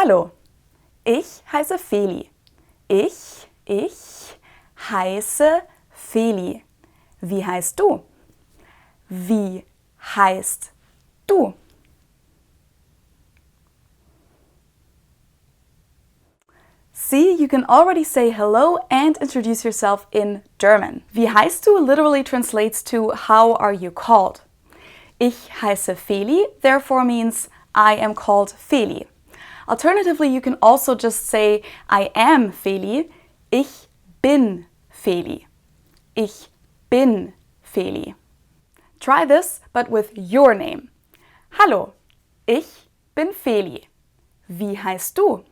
Hallo, ich heiße Feli. Ich heiße Feli. Wie heißt du? Wie heißt du? See, you can already say hello and introduce yourself in German. Wie heißt du literally translates to how are you called? Ich heiße Feli therefore means I am called Feli. Alternatively, you can also just say I am Feli. Ich bin Feli. Ich bin Feli. Try this, but with your name. Hallo, ich bin Feli. Wie heißt du?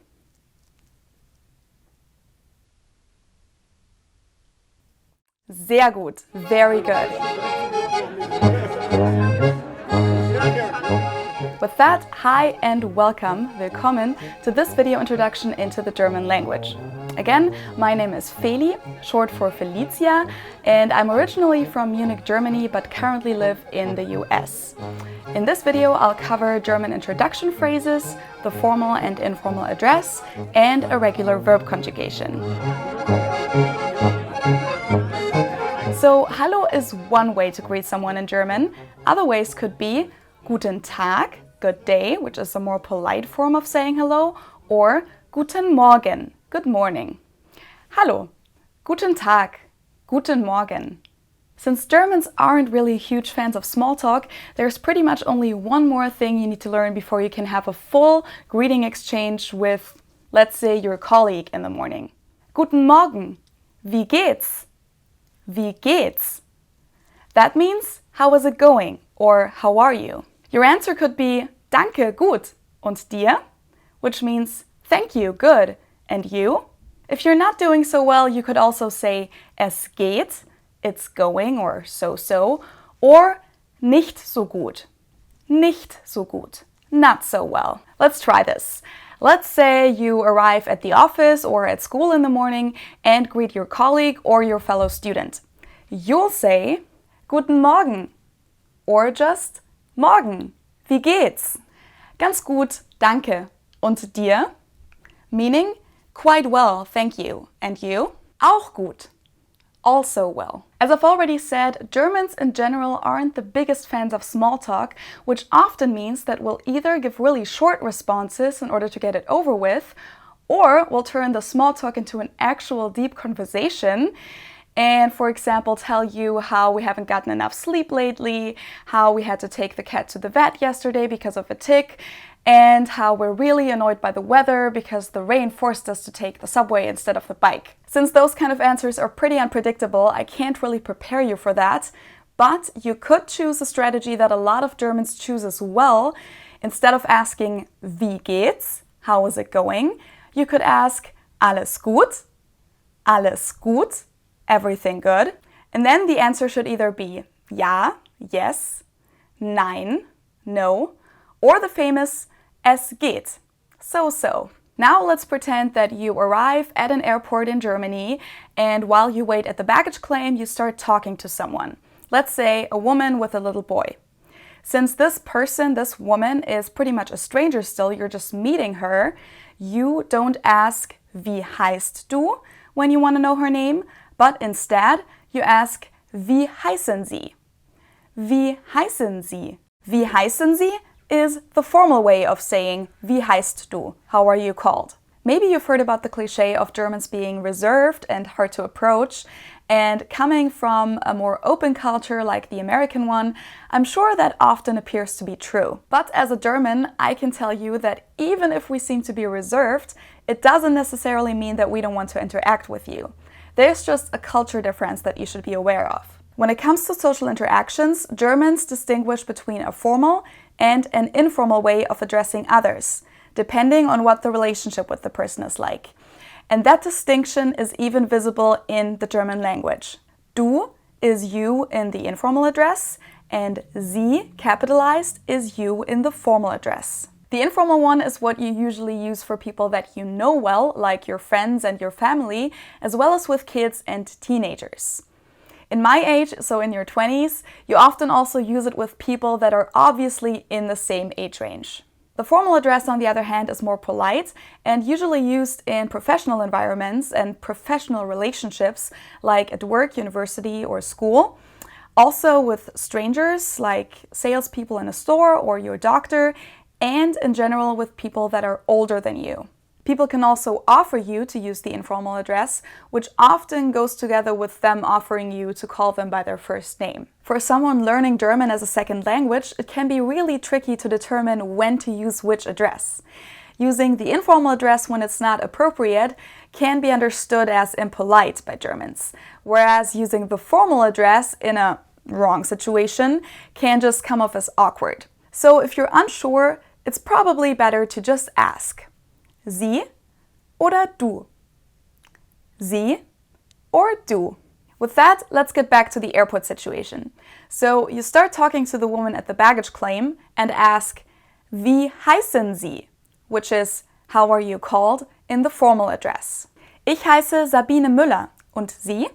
Sehr gut. Very good. With that, hi and welcome, willkommen, to this video introduction into the German language. Again, my name is Feli, short for Felicia, and I'm originally from Munich, Germany, but currently live in the US. In this video, I'll cover German introduction phrases, the formal and informal address, and a regular verb conjugation. So, hallo is one way to greet someone in German. Other ways could be Guten Tag, good day, which is a more polite form of saying hello, or Guten Morgen, good morning. Hallo, Guten Tag, Guten Morgen. Since Germans aren't really huge fans of small talk, there's pretty much only one more thing you need to learn before you can have a full greeting exchange with, let's say, your colleague in the morning. Guten Morgen, wie geht's? Wie geht's? That means, how is it going? Or how are you? Your answer could be Danke, gut. Und dir? Which means thank you, good. And you? If you're not doing so well, you could also say Es geht, it's going or so, or nicht so gut. Nicht so gut. Not so well. Let's try this. Let's say you arrive at the office or at school in the morning and greet your colleague or your fellow student. You'll say Guten Morgen or just Morgen. Wie geht's? Ganz gut, danke. Und dir? Meaning quite well, thank you. And you? Auch gut. Also well. As I've already said, Germans in general aren't the biggest fans of small talk, which often means that we'll either give really short responses in order to get it over with, or we'll turn the small talk into an actual deep conversation and, for example, tell you how we haven't gotten enough sleep lately, how we had to take the cat to the vet yesterday because of a tick, and how we're really annoyed by the weather because the rain forced us to take the subway instead of the bike. Since those kind of answers are pretty unpredictable, I can't really prepare you for that, but you could choose a strategy that a lot of Germans choose as well. Instead of asking Wie geht's? How is it going? You could ask Alles gut? Alles gut? Everything good? And then the answer should either be Ja, yes, Nein, no, or the famous Es geht, so. Now let's pretend that you arrive at an airport in Germany and while you wait at the baggage claim, you start talking to someone. Let's say a woman with a little boy. Since this woman, is pretty much a stranger still, you're just meeting her, you don't ask Wie heißt du when you want to know her name, but instead you ask Wie heißen Sie? Wie heißen Sie? Wie heißen Sie is the formal way of saying Wie heißt du? How are you called? Maybe you've heard about the cliche of Germans being reserved and hard to approach, and coming from a more open culture like the American one, I'm sure that often appears to be true. But as a German, I can tell you that even if we seem to be reserved, it doesn't necessarily mean that we don't want to interact with you. There's just a culture difference that you should be aware of. When it comes to social interactions, Germans distinguish between a formal and an informal way of addressing others, depending on what the relationship with the person is like. And that distinction is even visible in the German language. Du is you in the informal address, and Sie, capitalized, is you in the formal address. The informal one is what you usually use for people that you know well, like your friends and your family, as well as with kids and teenagers. In my age, so in your 20s, you often also use it with people that are obviously in the same age range. The formal address, on the other hand, is more polite and usually used in professional environments and professional relationships, like at work, university, or school. Also with strangers, like salespeople in a store or your doctor, and in general with people that are older than you. People can also offer you to use the informal address, which often goes together with them offering you to call them by their first name. For someone learning German as a second language, it can be really tricky to determine when to use which address. Using the informal address when it's not appropriate can be understood as impolite by Germans, whereas using the formal address in a wrong situation can just come off as awkward. So if you're unsure, it's probably better to just ask. Sie oder du? Sie or du? With that, let's get back to the airport situation. So you start talking to the woman at the baggage claim and ask, Wie heißen Sie? Which is, how are you called, in the formal address. Ich heiße Sabine Müller. Und Sie?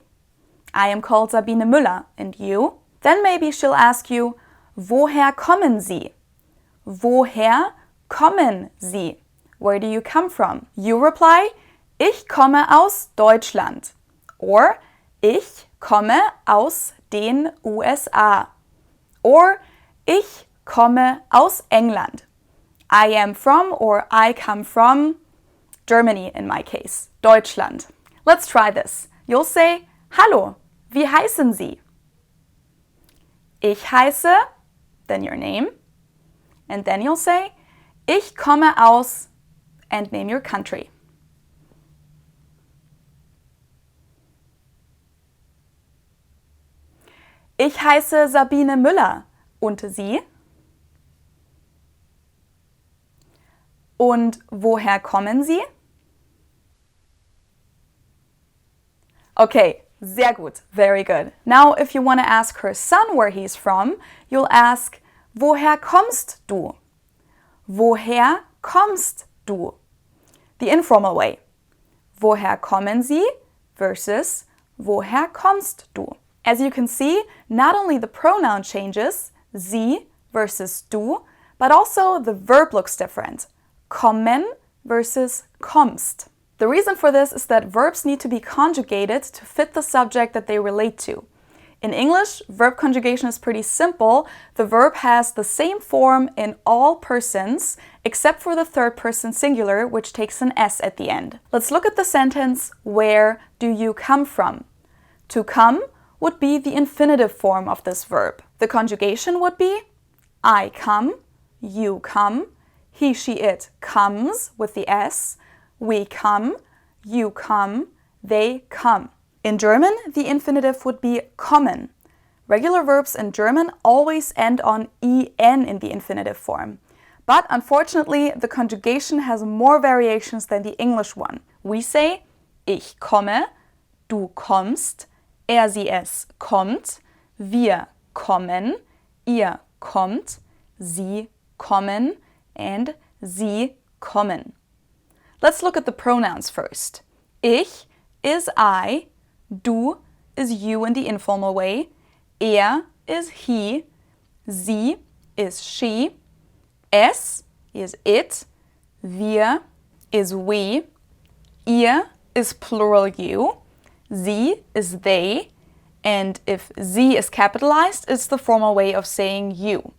I am called Sabine Müller. And you? Then maybe she'll ask you, Woher kommen Sie? Woher kommen Sie? Where do you come from? You reply, Ich komme aus Deutschland. Or, Ich komme aus den USA. Or, Ich komme aus England. I am from or I come from Germany in my case, Deutschland. Let's try this. You'll say, Hallo, wie heißen Sie? Ich heiße, then your name. And then you'll say, Ich komme aus, and name your country. Ich heiße Sabine Müller. Und Sie? Und woher kommen Sie? Okay, sehr gut, very good. Now, if you want to ask her son where he's from, you'll ask, Woher kommst du? Woher kommst du? The informal way. Woher kommen Sie versus Woher kommst du? As you can see, not only the pronoun changes, Sie versus du, but also the verb looks different. Kommen versus kommst. The reason for this is that verbs need to be conjugated to fit the subject that they relate to. In English, verb conjugation is pretty simple. The verb has the same form in all persons, except for the third person singular, which takes an S at the end. Let's look at the sentence, Where do you come from? To come would be the infinitive form of this verb. The conjugation would be I come, you come, he, she, it comes with the S, we come, you come, they come. In German, the infinitive would be kommen. Regular verbs in German always end on en in the infinitive form. But unfortunately, the conjugation has more variations than the English one. We say, ich komme, du kommst, er, sie, es kommt, wir kommen, ihr kommt, sie kommen, and sie kommen. Let's look at the pronouns first. Ich is I, du is you in the informal way, er is he, sie is she, es is it, wir is we, ihr is plural you, sie is they, and if sie is capitalized, it's the formal way of saying you.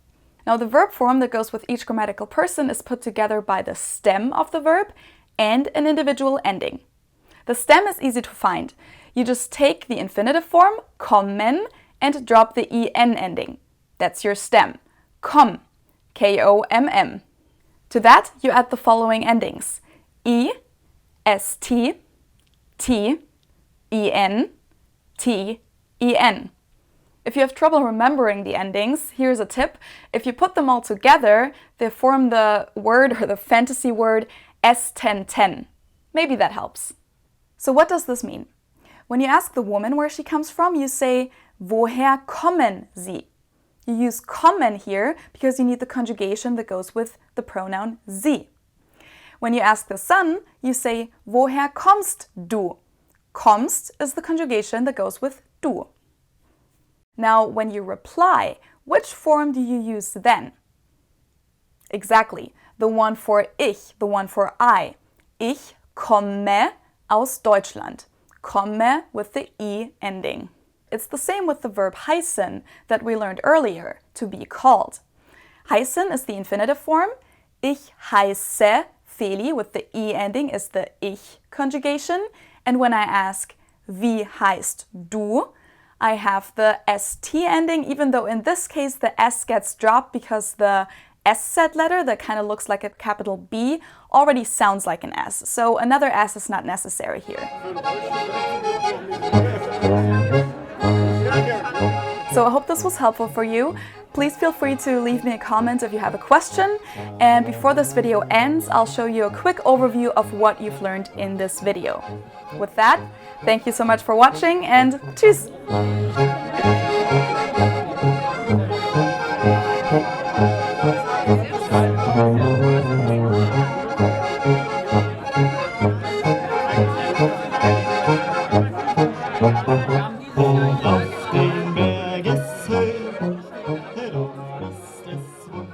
Now the verb form that goes with each grammatical person is put together by the stem of the verb and an individual ending. The stem is easy to find. You just take the infinitive form, kommen, and drop the en ending. That's your stem. Komm, K-O-M-M. To that, you add the following endings. I, st, t, en, t, en. If you have trouble remembering the endings, here's a tip. If you put them all together, they form the word or the fantasy word S1010. Maybe that helps. So what does this mean? When you ask the woman where she comes from, you say, Woher kommen Sie? You use kommen here because you need the conjugation that goes with the pronoun Sie. When you ask the son, you say, Woher kommst du? Kommst is the conjugation that goes with du. Now, when you reply, which form do you use then? Exactly, the one for ich, the one for I. Ich komme aus Deutschland. Komme with the E ending. It's the same with the verb heißen that we learned earlier, to be called. Heißen is the infinitive form. Ich heiße Feli with the E ending is the ich conjugation. And when I ask, wie heißt du? I have the ST ending, even though in this case the S gets dropped because the SZ letter that kind of looks like a capital B already sounds like an S. So another S is not necessary here. So I hope this was helpful for you. Please feel free to leave me a comment if you have a question. And before this video ends, I'll show you a quick overview of what you've learned in this video. With that, thank you so much for watching and tschüss! Auf dem Berg ist Höhe, der Dorf ist es wohl.